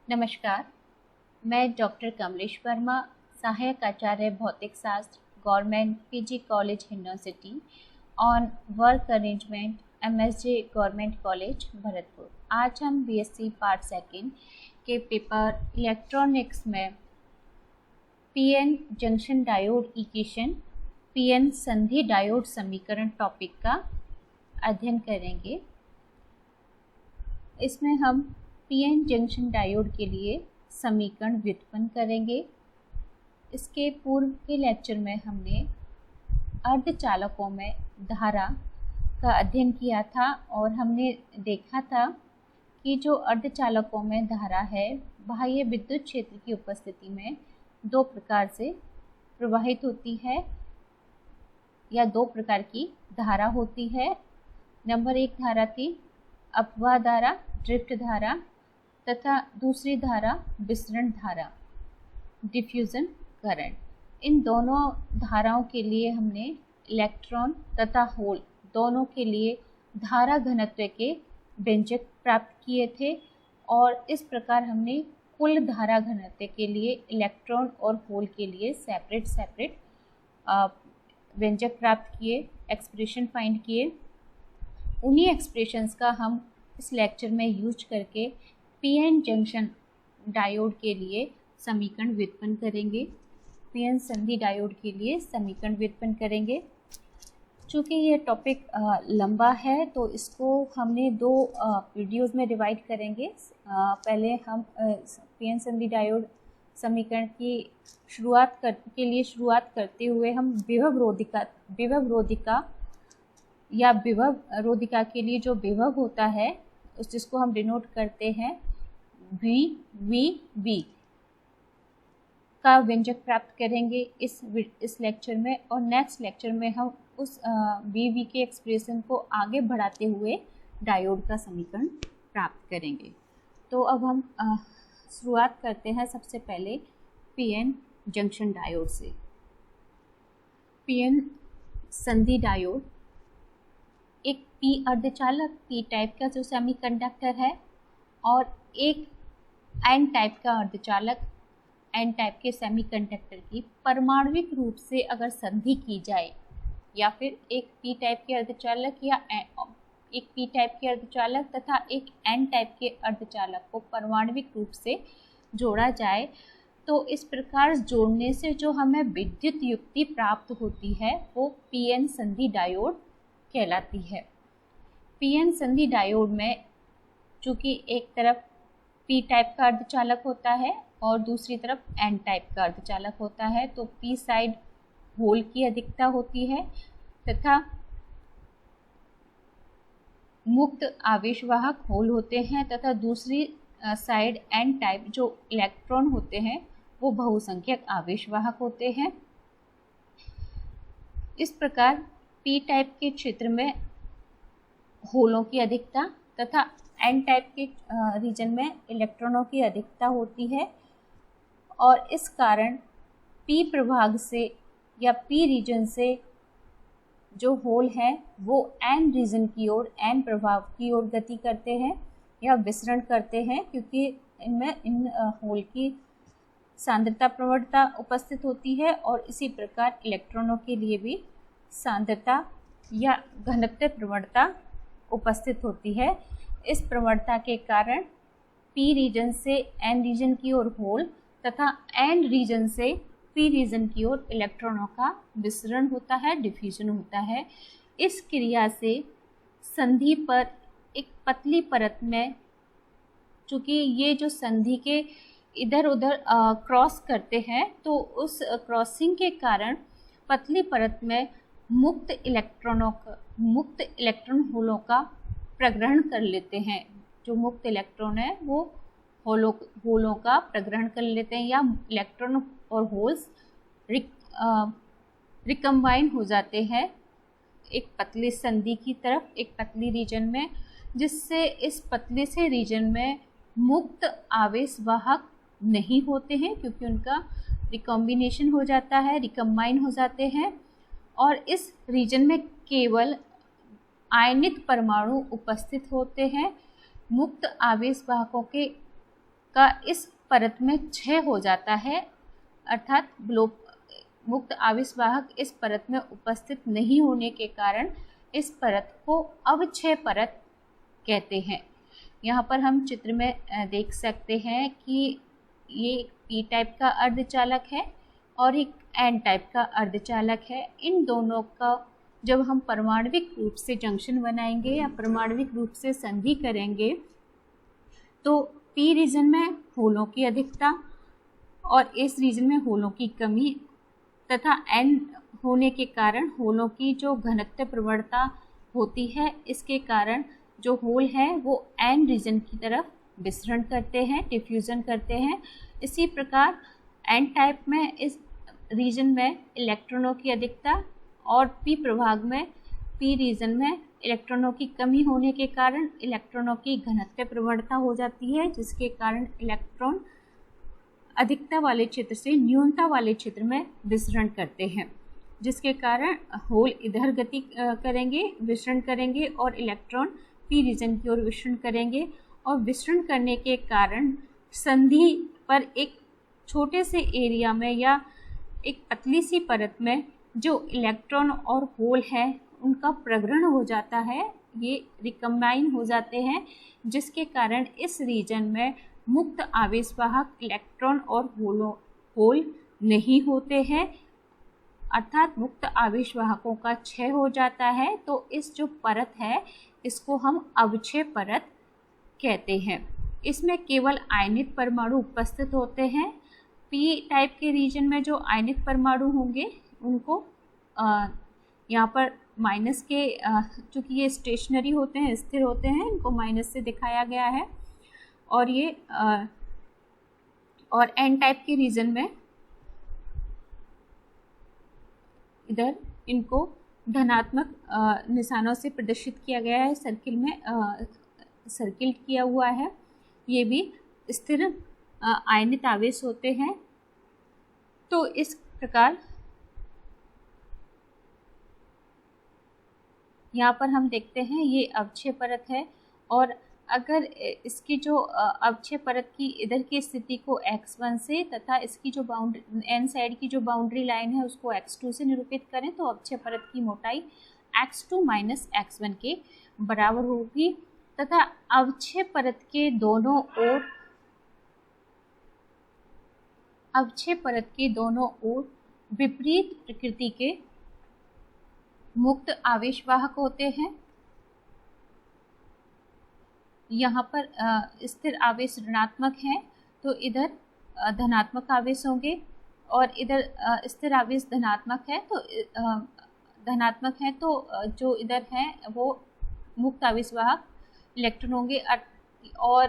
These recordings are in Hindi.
नमस्कार, मैं डॉक्टर कमलेश वर्मा, सहायक आचार्य भौतिक शास्त्र, government PG college Hindaun city, on work arrangement MSJ government college Bharatpur. आज हम बीएससी पार्ट सेकंड के पेपर इलेक्ट्रॉनिक्स में PN junction diode equation, PN संधि डायोड समीकरण टॉपिक का अध्ययन करेंगे। इसमें हम पीएन जंक्शन डायोड के लिए समीकरण व्युत्पन्न करेंगे। इसके पूर्व के लेक्चर में हमने अर्धचालकों में धारा का अध्ययन किया था और हमने देखा था कि जो अर्धचालकों में धारा है बाह्य विद्युत क्षेत्र की उपस्थिति में दो प्रकार से प्रवाहित होती है या दो प्रकार की धारा होती है। नंबर एक धारा थी अपवाह धारा, ड्रिफ्ट धारा, तथा दूसरी धारा विसरण धारा, डिफ्यूजन करंट। इन दोनों धाराओं के लिए हमने इलेक्ट्रॉन तथा होल दोनों के लिए धारा घनत्व के व्यंजक प्राप्त किए थे और इस प्रकार हमने कुल धारा घनत्व के लिए इलेक्ट्रॉन और होल के लिए सेपरेट व्यंजक प्राप्त किए, एक्सप्रेशन फाइंड किए। उन्हीं एक्सप्रेशंस का हम इस लेक्चर में यूज करके पीएन जंक्शन डायोड के लिए समीकरण व्युत्पन्न करेंगे। पीएन संधि डायोड के लिए समीकरण व्युत्पन्न करेंगे। चूँकि ये टॉपिक लंबा है तो इसको हमने दो वीडियोस में डिवाइड करेंगे। पहले हम पीएन संधि डायोड समीकरण की शुरुआत करते हुए हम विभव रोधिका या विभव रोधिका के लिए जो विभव होता है उस जिसको हम डिनोट करते हैं वी का व्यंजक प्राप्त करेंगे इस लेक्चर में। और नेक्स्ट लेक्चर में हम उस वी के एक्सप्रेशन को आगे बढ़ाते हुए डायोड का समीकरण प्राप्त करेंगे। तो अब हम शुरुआत करते हैं सबसे पहले पीएन जंक्शन डायोड से। पीएन संधि डायोड एक पी अर्धचालक पी टाइप का जो सेमीकंडक्टर है और एक एन टाइप का अर्धचालक एन टाइप के सेमीकंडक्टर की परमाणविक रूप से अगर संधि की जाए या फिर एक पी टाइप के अर्धचालक या एक पी टाइप के अर्धचालक तथा एक एन टाइप के अर्धचालक को परमाणविक रूप से जोड़ा जाए तो इस प्रकार जोड़ने से जो हमें विद्युत युक्ति प्राप्त होती है वो पीएन संधि डायोड कहलाती है। पीएन संधि डायोड में चूँकि एक तरफ पी टाइप का अर्धचालक होता है और दूसरी तरफ एन टाइप का अर्धचालक होता है तो पी साइड होल की अधिकता होती है तथा मुक्त आवेशवाहक होल होते हैं तथा दूसरी साइड एन टाइप जो इलेक्ट्रॉन होते हैं वो बहुसंख्यक आवेशवाहक होते हैं। इस प्रकार पी टाइप के क्षेत्र में होलों की अधिकता तथा एन टाइप के रीजन में इलेक्ट्रॉनों की अधिकता होती है और इस कारण पी प्रभाग से या पी रीजन से जो होल हैं वो एन रीजन की ओर एन प्रभाव की ओर गति करते हैं या विसरण करते हैं क्योंकि इनमें इन होल की सांद्रता प्रवणता उपस्थित होती है और इसी प्रकार इलेक्ट्रॉनों के लिए भी सांद्रता या घनत्व प्रवणता उपस्थित होती है। इस प्रवणता के कारण पी रीजन से एन रीजन की ओर होल तथा एन रीजन से पी रीजन की ओर इलेक्ट्रॉनों का विसरण होता है, डिफ्यूजन होता है। इस क्रिया से संधि पर एक पतली परत में, चूँकि ये जो संधि के इधर उधर क्रॉस करते हैं तो उस क्रॉसिंग के कारण पतली परत में मुक्त इलेक्ट्रॉन होलों का प्रग्रहण कर लेते हैं। जो मुक्त इलेक्ट्रॉन है वो होलों का प्रग्रहण कर लेते हैं या इलेक्ट्रॉन और होल्स रिकम्बाइन हो जाते हैं एक पतली संधि की तरफ, एक पतली रीजन में, जिससे इस पतले से रीजन में मुक्त आवेशवाहक नहीं होते हैं क्योंकि उनका रिकॉम्बिनेशन हो जाता है, रिकम्बाइन हो जाते हैं और इस रीजन में केवल आयनित परमाणु उपस्थित होते हैं। मुक्त आवेशवाहकों के का इस परत में क्षय हो जाता है, अर्थात मुक्त आवेश वाहक इस परत में उपस्थित नहीं होने के कारण इस परत को अवक्षय परत कहते हैं। यहाँ पर हम चित्र में देख सकते हैं कि ये एक पी टाइप का अर्धचालक है और एक एन टाइप का अर्धचालक है। इन दोनों का जब हम परमाणविक रूप से जंक्शन बनाएंगे या परमाणविक रूप से संधि करेंगे तो पी रीजन में होलों की अधिकता और इस रीजन में होलों की कमी तथा एन होने के कारण होलों की जो घनत्व प्रवणता होती है, इसके कारण जो होल है वो एन रीजन की तरफ विसरण करते हैं, डिफ्यूजन करते हैं। इसी प्रकार एन टाइप में इस रीजन में इलेक्ट्रॉनों की अधिकता और पी प्रभाग में पी रीजन में इलेक्ट्रॉनों की कमी होने के कारण इलेक्ट्रॉनों की घनत्व प्रवणता हो जाती है, जिसके कारण इलेक्ट्रॉन अधिकता वाले क्षेत्र से न्यूनता वाले क्षेत्र में विसरण करते हैं, जिसके कारण होल इधर गति करेंगे, विसरण करेंगे और इलेक्ट्रॉन पी रीजन की ओर विसरण करेंगे। और विसरण करने के कारण संधि पर एक छोटे से एरिया में या एक पतली सी परत में जो इलेक्ट्रॉन और होल है उनका प्रग्रहण हो जाता है, ये रिकम्बाइन हो जाते हैं, जिसके कारण इस रीजन में मुक्त आवेशवाहक इलेक्ट्रॉन और होल नहीं होते हैं, अर्थात मुक्त आवेशवाहकों का क्षय हो जाता है। तो इस जो परत है इसको हम अवक्षय परत कहते हैं। इसमें केवल आयनित परमाणु उपस्थित होते हैं। पी टाइप के रीजन में जो आयनित परमाणु होंगे उनको यहाँ पर माइनस के, चूँकि ये स्टेशनरी होते हैं, स्थिर होते हैं, इनको माइनस से दिखाया गया है। और ये और एन टाइप के रीजन में इधर इनको धनात्मक निशानों से प्रदर्शित किया गया है, सर्किल में सर्किल किया हुआ है। ये भी स्थिर आयनित आवेश होते हैं। तो इस प्रकार यहाँ पर हम देखते हैं ये अवक्षय परत है, और अगर इसकी जो अवक्षय परत की इधर की स्थिति को x1 से तथा इसकी जो बाउंड्री एन साइड की जो बाउंड्री लाइन है उसको x2 से निरूपित करें तो अवक्षय परत की मोटाई x2 माइनस x1 के बराबर होगी तथा अवक्षय परत के दोनों ओर विपरीत प्रकृति के मुक्त आवेशवाहक होते हैं। यहाँ पर स्थिर आवेश ऋणात्मक है तो इधर धनात्मक आवेश होंगे, और इधर स्थिर आवेश धनात्मक है तो जो इधर है वो मुक्त आवेशवाहक इलेक्ट्रॉन होंगे। और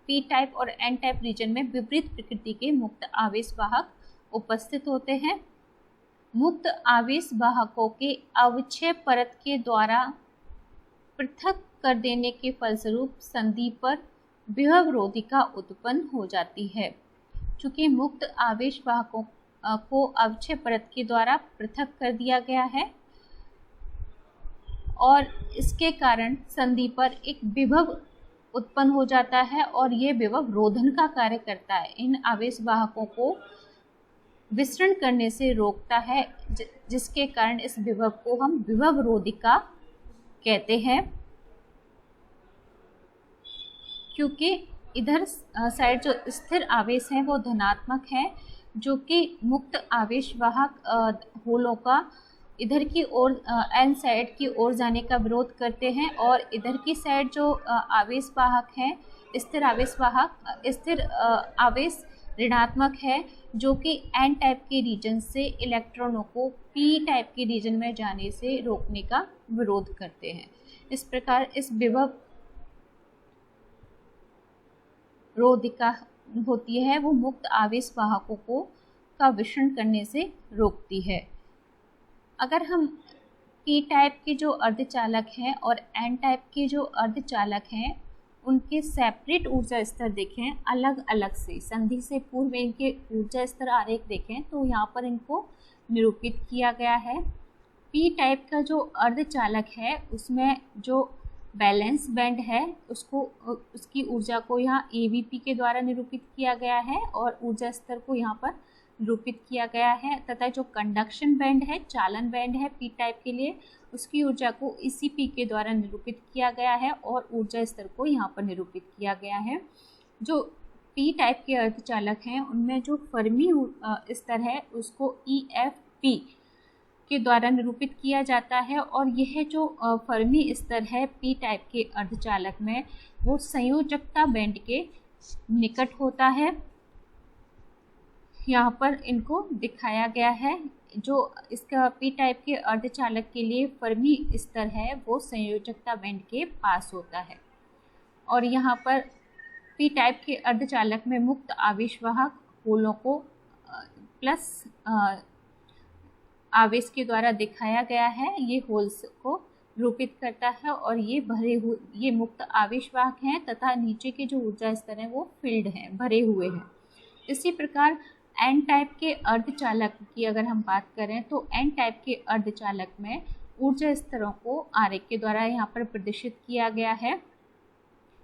पी टाइप और एन टाइप रीजन में विपरीत प्रकृति के मुक्त आवेशवाहक उपस्थित होते हैं। मुक्त आवेशवाहकों के अवक्षय परत के द्वारा पृथक कर देने के फलस्वरूप संधि पर विभवरोधिका उत्पन्न हो जाती है। चूँकि मुक्त आवेशवाहकों को अवक्षय परत के द्वारा पृथक कर दिया गया है और इसके कारण संधि पर एक विभव उत्पन्न हो जाता है और ये विभव रोधन का कार्य करता है, इन आवेशवाहकों को विसरण करने से रोकता है, जिसके कारण इस विभव को हम विभवरोधिका कहते हैं। क्योंकि इधर साइड जो स्थिर आवेश है वो धनात्मक है, जो कि मुक्त आवेशवाहक होलों का इधर की ओर एन साइड की ओर जाने का विरोध करते हैं, और इधर की साइड जो आवेशवाहक है स्थिर आवेश ऋणात्मक है, जो कि एन टाइप के रीजन से इलेक्ट्रॉनों को पी टाइप के रीजन में जाने से रोकने का विरोध करते हैं। इस प्रकार इस विभव रोधिका होती है वो मुक्त आवेशवाहकों को का विसरण करने से रोकती है। अगर हम पी टाइप के जो अर्धचालक हैं और एन टाइप के जो अर्धचालक हैं उनके सेपरेट ऊर्जा स्तर देखें अलग अलग से, संधि से पूर्व इनके ऊर्जा स्तर आरेख देखें तो यहाँ पर इनको निरूपित किया गया है। पी टाइप का जो अर्धचालक है उसमें जो बैलेंस बैंड है उसको उसकी ऊर्जा को यहाँ AVP के द्वारा निरूपित किया गया है और ऊर्जा स्तर को यहाँ पर निरूपित किया गया है, तथा जो कंडक्शन बैंड है, चालन बैंड है P टाइप के लिए, उसकी ऊर्जा को ECP के द्वारा निरूपित किया गया है और ऊर्जा स्तर को यहाँ पर निरूपित किया गया है। जो P टाइप के अर्धचालक हैं उनमें जो फर्मी स्तर है उसको EFP के द्वारा निरूपित किया जाता है और यह जो फर्मी स्तर है P टाइप के अर्धचालक में वो संयोजकता बैंड के निकट होता है। यहाँ पर इनको दिखाया गया है। जो इसका P टाइप के अर्धचालक के लिए फर्मी स्तर है वो संयोजकता बैंड के पास होता है। और यहाँ पर P टाइप के अर्धचालक में मुक्त आवेशवाहक होलों को प्लस आवेश के द्वारा दिखाया गया है। ये होल्स को निरूपित करता है और ये मुक्त आवेशवाहक हैं तथा नीचे के जो ऊर्जा स्तर हैं वो फील्ड हैं, भरे हुए हैं। इसी प्रकार N टाइप के अर्धचालक की अगर हम बात करें तो N टाइप के अर्धचालक में ऊर्जा स्तरों को आरेख के द्वारा यहाँ पर प्रदर्शित किया गया है।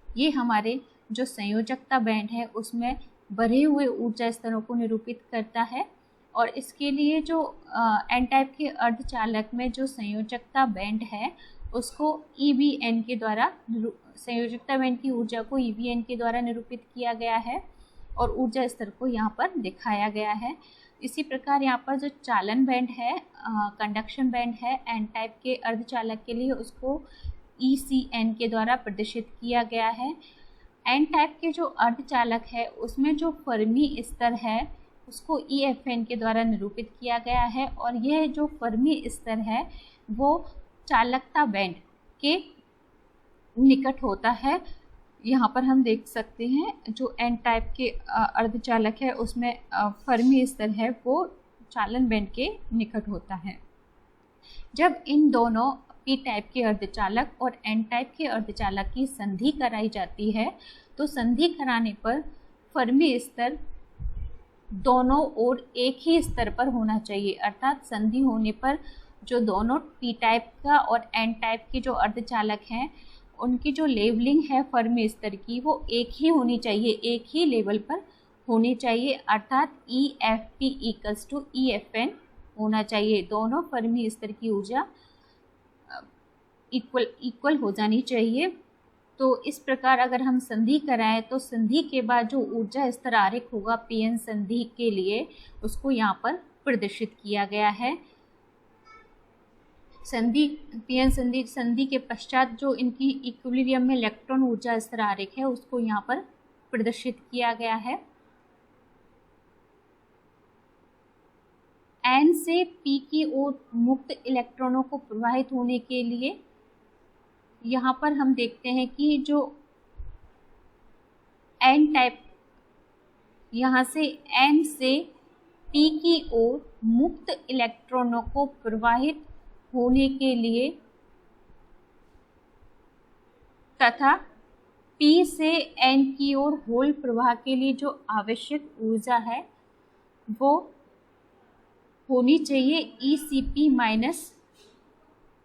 ये हमारे जो संयोजकता बैंड है उसमें भरे हुए ऊर्जा स्तरों को निरूपित करता है और इसके लिए जो N टाइप के अर्धचालक में जो संयोजकता बैंड है उसको EVN के द्वारा, संयोजकता बैंड की ऊर्जा को EVN के द्वारा निरूपित किया गया है और ऊर्जा स्तर को यहाँ पर दिखाया गया है। इसी प्रकार यहाँ पर जो चालन बैंड है, कंडक्शन बैंड है N टाइप के अर्धचालक के लिए, उसको ECN के द्वारा प्रदर्शित किया गया है। N टाइप के जो अर्धचालक है उसमें जो फर्मी स्तर है उसको EFN के द्वारा निरूपित किया गया है और यह जो फर्मी स्तर है वो चालकता बैंड के निकट होता है। यहाँ पर हम देख सकते हैं जो N टाइप के अर्धचालक है उसमें फर्मी स्तर है वो चालन बैंड के निकट होता है। जब इन दोनों P टाइप के अर्धचालक और N टाइप के अर्धचालक की संधि कराई जाती है तो संधि कराने पर फर्मी स्तर दोनों ओर एक ही स्तर पर होना चाहिए, अर्थात संधि होने पर जो दोनों P टाइप का और N टाइप के जो अर्धचालक हैं उनकी जो लेवलिंग है फर्मी स्तर की वो एक ही होनी चाहिए, एक ही लेवल पर होनी चाहिए, अर्थात EFP इक्वल्स टू EFN होना चाहिए। दोनों फर्मी स्तर की ऊर्जा इक्वल हो जानी चाहिए। तो इस प्रकार अगर हम संधि कराएं तो संधि के बाद जो ऊर्जा स्तर आरेख होगा PN संधि के लिए उसको यहाँ पर प्रदर्शित किया गया है। PN संधि के पश्चात जो इनकी इक्विलिब्रियम में इलेक्ट्रॉन ऊर्जा स्तर आरेख है उसको यहाँ पर प्रदर्शित किया गया है। N से P की ओर मुक्त इलेक्ट्रॉनों को प्रवाहित होने के लिए यहाँ पर हम देखते हैं कि जो N टाइप, यहाँ से N से P की ओर मुक्त इलेक्ट्रॉनों को प्रवाहित होने के लिए तथा P से N की ओर होल प्रवाह के लिए जो आवश्यक ऊर्जा है वो होनी चाहिए ECP माइनस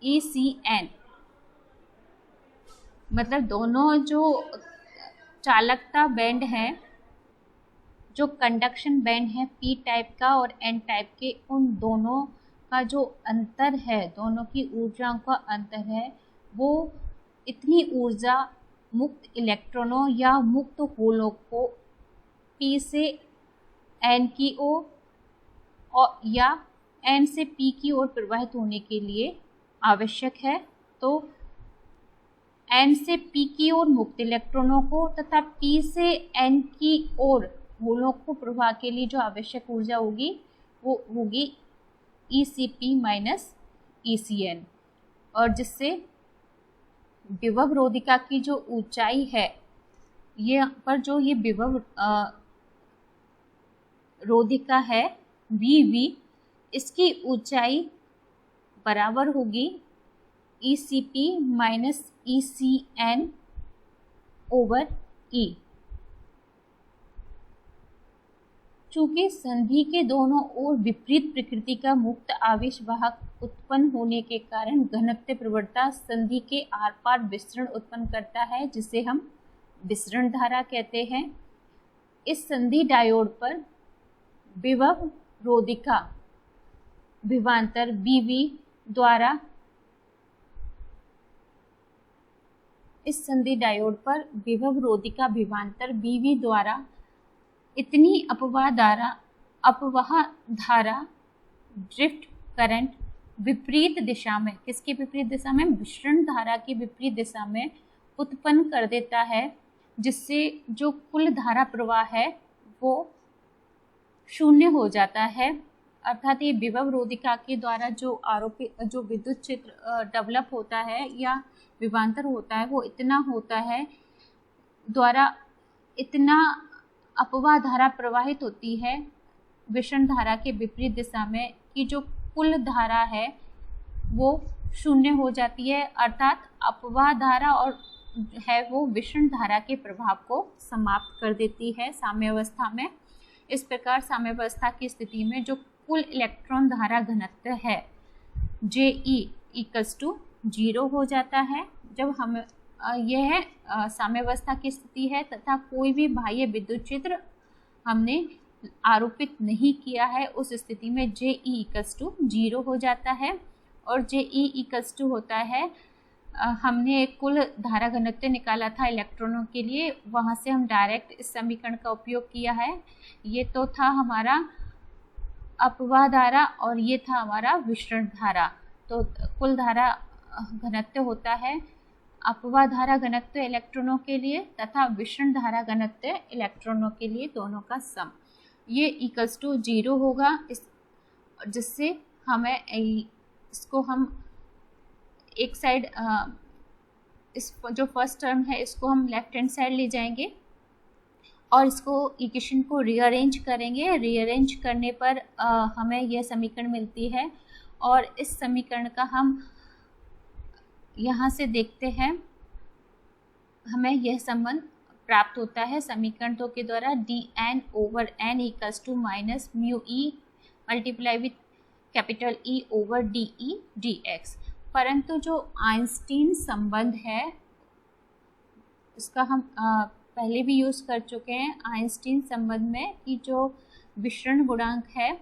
ECN। मतलब दोनों जो चालकता बैंड है, जो कंडक्शन बैंड है P टाइप का और N टाइप के, उन दोनों का जो अंतर है, दोनों की ऊर्जाओं का अंतर है, वो इतनी ऊर्जा मुक्त इलेक्ट्रॉनों या मुक्त होलों को P से N की ओर और या N से P की ओर प्रवाहित होने के लिए आवश्यक है। तो N से P की ओर मुक्त इलेक्ट्रॉनों को तथा P से N की ओर होलों को प्रवाह के लिए जो आवश्यक ऊर्जा होगी वो होगी ECP माइनस ECN, और जिससे विभव रोधिका की जो ऊंचाई है, ये पर जो ये विभव रोधिका है VV, इसकी ऊंचाई बराबर होगी ECP minus ECN over E। चूंकि संधि के दोनों ओर विपरीत प्रकृति का मुक्त आवेश वाहक उत्पन्न होने के कारण घनत्व प्रवणता संधि के आर पार विसरण उत्पन्न करता है, जिसे हम विसरण धारा कहते हैं। इस संधि डायोड पर विभव रोधिका विभवांतर BV द्वारा इस संधि डायोड पर विभव रोधिका विभवांतर BV द्वारा इतनी अपवाह धारा ड्रिफ्ट करंट विपरीत दिशा में, किसकी विपरीत दिशा में, विसरण धारा की विपरीत दिशा में उत्पन्न कर देता है, जिससे जो कुल धारा प्रवाह है वो शून्य हो जाता है। अर्थात ये विभव रोधिका के द्वारा जो विद्युत क्षेत्र डेवलप होता है या विभवांतर होता है वो इतना होता है, द्वारा इतना अपवाह धारा प्रवाहित होती है विसरण धारा के विपरीत दिशा में कि जो कुल धारा है वो शून्य हो जाती है। अर्थात अपवाह धारा और है वो विसरण धारा के प्रभाव को समाप्त कर देती है साम्यावस्था में। इस प्रकार साम्यावस्था की स्थिति में जो कुल इलेक्ट्रॉन धारा घनत्व है JE = 0 हो जाता है। जब हम यह साम्यावस्था की स्थिति है तथा कोई भी बाह्य विद्युत क्षेत्र हमने आरोपित नहीं किया है, उस स्थिति में JE = 0 हो जाता है। और JE = होता है, हमने कुल धारा घनत्व निकाला था इलेक्ट्रॉनों के लिए, वहाँ से हम डायरेक्ट इस समीकरण का उपयोग किया है। ये तो था हमारा अपवाह धारा और ये था हमारा विसरण धारा। तो कुल धारा घनत्व होता है अपवाह धारा घनत्व इलेक्ट्रॉनों के लिए तथा विसरण धारा घनत्व इलेक्ट्रॉनों के लिए, दोनों का सम। ये = 0 होगा, जिससे हमें इसको हम एक साइड, इस जो फर्स्ट टर्म है इसको हम लेफ्ट हैंड साइड ले जाएंगे और इसको इक्वेशन को रीअरेंज करेंगे। रीअरेंज करने पर हमें यह समीकरण मिलती है और इस समीकरण का हम यहाँ से देखते हैं, हमें यह संबंध प्राप्त होता है समीकरण 2 के द्वारा dN/n = -μE × E/dE dx। परंतु जो आइंस्टीन संबंध है इसका हम पहले भी यूज़ कर चुके हैं। आइंस्टीन संबंध में कि जो विसरण गुणांक है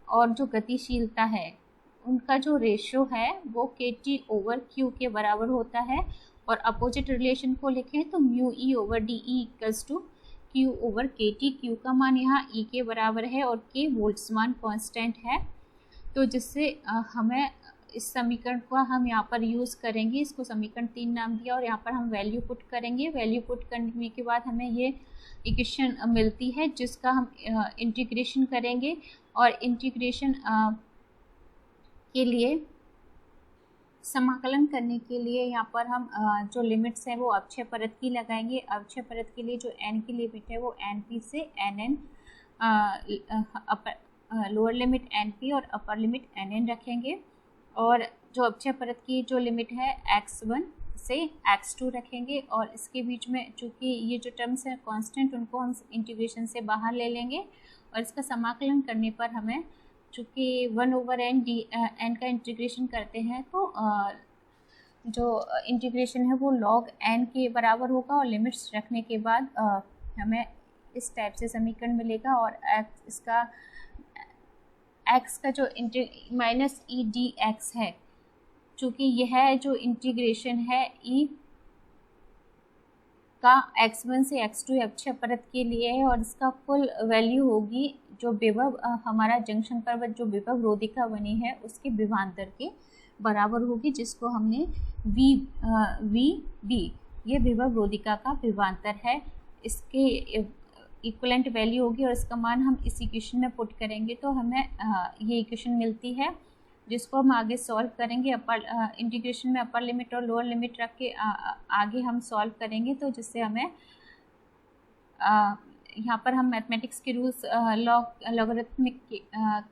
और जो गतिशीलता है उनका जो रेशियो है वो kT/Q के बराबर होता है। और अपोजिट रिलेशन को लिखें तो μE/dE = Q/kT। Q का मान यहाँ E के बराबर है और K बोल्ट्जमान कांस्टेंट है। तो जिससे हमें इस समीकरण को हम यहाँ पर यूज़ करेंगे, इसको समीकरण 3 नाम दिया और यहाँ पर हम वैल्यू पुट करेंगे। वैल्यू पुट करने के बाद हमें ये इक्वेशन मिलती है जिसका हम इंटीग्रेशन करेंगे। और इंटीग्रेशन के लिए समाकलन करने के लिए यहाँ पर हम जो लिमिट्स हैं वो अक्षय परत की लगाएंगे। अक्षय परत के लिए जो n की लिमिट है वो NP से NN, लोअर लिमिट NP और अपर लिमिट NN रखेंगे। और जो अक्षय परत की जो लिमिट है x1 से x2 रखेंगे। और इसके बीच में चूँकि ये जो टर्म्स हैं कांस्टेंट, उनको हम इंटीग्रेशन से बाहर ले लेंगे और इसका समाकलन करने पर हमें चूँकि 1/n का इंटीग्रेशन करते हैं तो जो इंटीग्रेशन है वो log n के बराबर होगा। और लिमिट्स रखने के बाद हमें इस टाइप से समीकरण मिलेगा। और इसका x का जो -e dx है, चूँकि यह जो इंटीग्रेशन है e का x1 से x2 अक्षय परत के लिए है और इसका फुल वैल्यू होगी जो विभव हमारा जंक्शन पर जो विभव रोधिका बनी है उसके विभवांतर के बराबर होगी, जिसको हमने VB ये विभव रोधिका का विभवांतर है, इसके इक्विवेलेंट वैल्यू होगी। और इसका मान हम इस इक्वेशन में पुट करेंगे तो हमें ये इक्वेशन मिलती है, जिसको हम आगे सॉल्व करेंगे। अपर इंटीग्रेशन में अपर लिमिट और लोअर लिमिट रख के आगे हम सॉल्व करेंगे। तो जिससे हमें यहाँ पर हम मैथमेटिक्स के रूल्स लॉगरिथमिक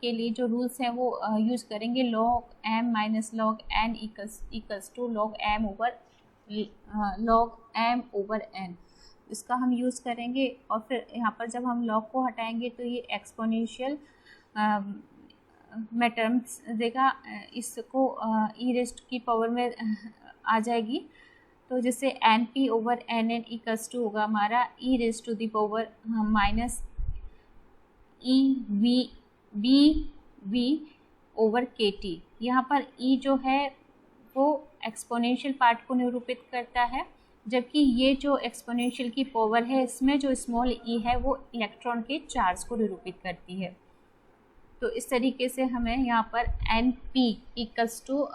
के लिए जो रूल्स हैं वो यूज़ करेंगे। log m - log n = log m/n। इसका हम यूज़ करेंगे। और फिर यहाँ पर जब हम लॉग को हटाएंगे तो ये एक्सपोनेंशियल में टर्म्स देगा, इसको ई रेस्ट की पावर में आ जाएगी। तो जिससे N P over N N equals to होगा हमारा E raised to the power minus E V B V over K T. यहाँ पर ई जो है वो एक्सपोनेंशियल पार्ट को निरूपित करता है, जबकि ये जो एक्सपोनेंशियल की पावर है इसमें जो स्मॉल ई है वो इलेक्ट्रॉन के चार्ज को निरूपित करती है। तो इस तरीके से हमें यहाँ पर N P equals to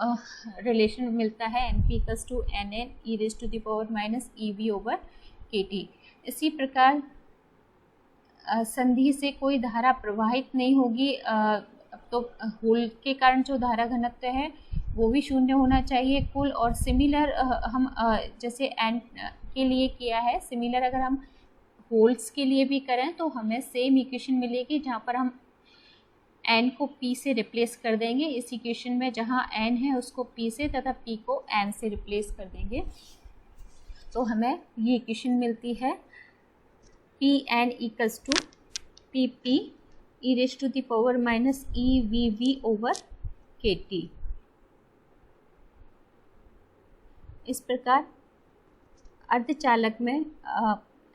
relation मिलता है, N P equals to N N E raise to the power minus E V over K T. इसी प्रकार संधि से कोई धारा प्रवाहित नहीं होगी, तो होल के कारण जो धारा घनत्व है वो भी शून्य होना चाहिए कुल। और सिमिलर हम जैसे एन के लिए किया है, सिमिलर अगर हम होल्स के लिए भी करें तो हमें सेम इक्वेशन मिलेगी, जहाँ पर हम n को p से रिप्लेस कर देंगे इस इक्वेशन में, जहाँ n है उसको p से तथा p को n से रिप्लेस कर देंगे। तो हमें ये इक्वेशन मिलती है P N equals to P P E raise to the power minus E V V over K T. इस प्रकार अर्धचालक में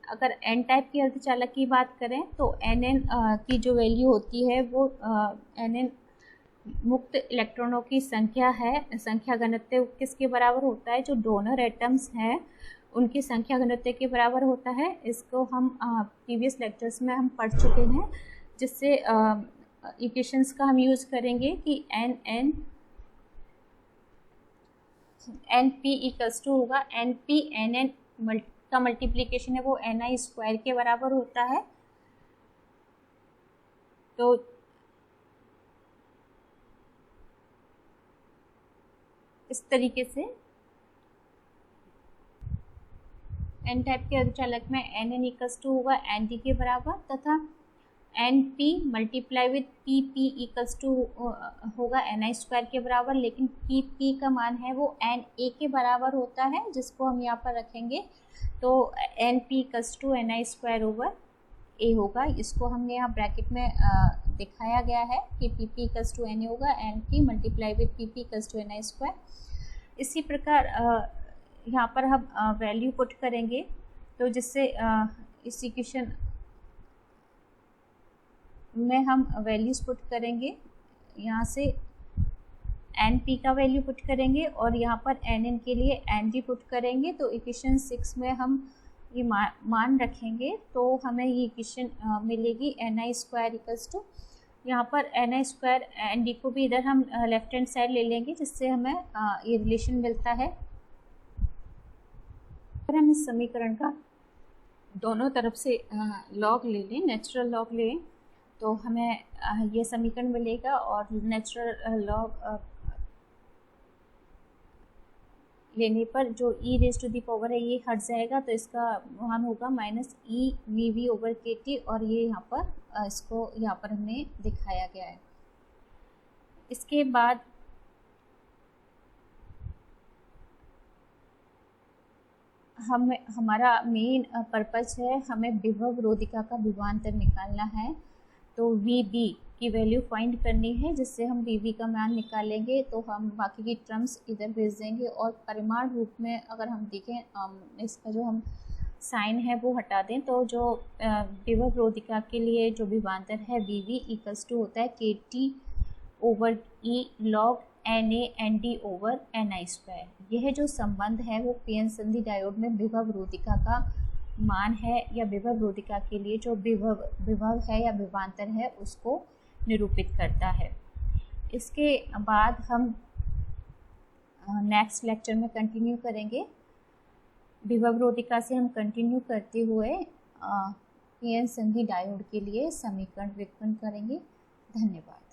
अगर एन टाइप की अर्धचालक की बात करें तो एन एन की जो वैल्यू होती है वो एन एन मुक्त इलेक्ट्रॉनों की संख्या है, संख्या घनत्व किसके बराबर होता है, जो डोनर एटम्स हैं उनकी संख्या घनत्व के बराबर होता है। इसको हम प्रीवियस लेक्चर्स में हम पढ़ चुके हैं, जिससे इक्वेशंस का हम यूज़ करेंगे कि एन पी इक्वल्स टू होगा एन पी एन एन का मल्टीप्लिकेशन है वो एन आई स्क्वायर के बराबर होता है। तो इस तरीके से एन टाइप के अर्धचालक में एन एन इक्वल्स टू होगा एन टी के बराबर, तथा N P multiply with P P equals to होगा एन आई स्क्वायर के बराबर। लेकिन पी पी का मान है वो एन ए के बराबर होता है, जिसको हम यहाँ पर रखेंगे तो N P equals to N I square over A होगा। इसको हमने यहाँ ब्रैकेट में दिखाया गया है कि P P equals to N A होगा N P multiply with P P equals to N I square. इसी प्रकार यहाँ पर हम वैल्यू पुट करेंगे, तो जिससे इस इक्वेशन में हम वैल्यूज़ पुट करेंगे, यहाँ से एन पी का वैल्यू पुट करेंगे और यहाँ पर एन एन के लिए एन डी पुट करेंगे। तो इक्वेशन 6 में हम ये मान रखेंगे तो हमें ये इक्वेशन मिलेगी N I square equals to, यहाँ पर N I square N D को भी इधर हम लेफ्ट हैंड साइड ले लेंगे, जिससे हमें ये रिलेशन मिलता है। अगर हम इस समीकरण का दोनों तरफ से लॉग ले लें, नेचुरल लॉग लें, तो हमें ये समीकरण मिलेगा। और नेचुरल लॉग लेने पर जो E raise to the power है ये हट जाएगा, तो इसका मान होगा minus E V V over K T. और ये यहाँ पर इसको यहाँ पर हमने दिखाया गया है। इसके बाद हमारा मेन पर्पस है, हमें विभव रोधिका का विभवांतर निकालना है। तो वी बी की वैल्यू फाइंड करनी है, जिससे हम वी बी का मान निकालेंगे तो हम बाकी की टर्म्स इधर भेज देंगे। और परिमाण रूप में अगर हम देखें, इसका जो हम साइन है वो हटा दें, तो जो विभव रोधिका के लिए जो विभवांतर है वी वी इक्वल्स टू होता है K T over E log N A N D over N I square. यह जो संबंध है वो पीएन संधि डायोड में विभव रोधिका का मान है, या विभव रोधिका के लिए जो विभव है या विभवांतर है उसको निरूपित करता है। इसके बाद हम नेक्स्ट लेक्चर में कंटिन्यू करेंगे। विभव रोधिका से हम कंटिन्यू करते हुए पीएन संधि डायोड के लिए समीकरण व्युत्पन्न करेंगे। धन्यवाद।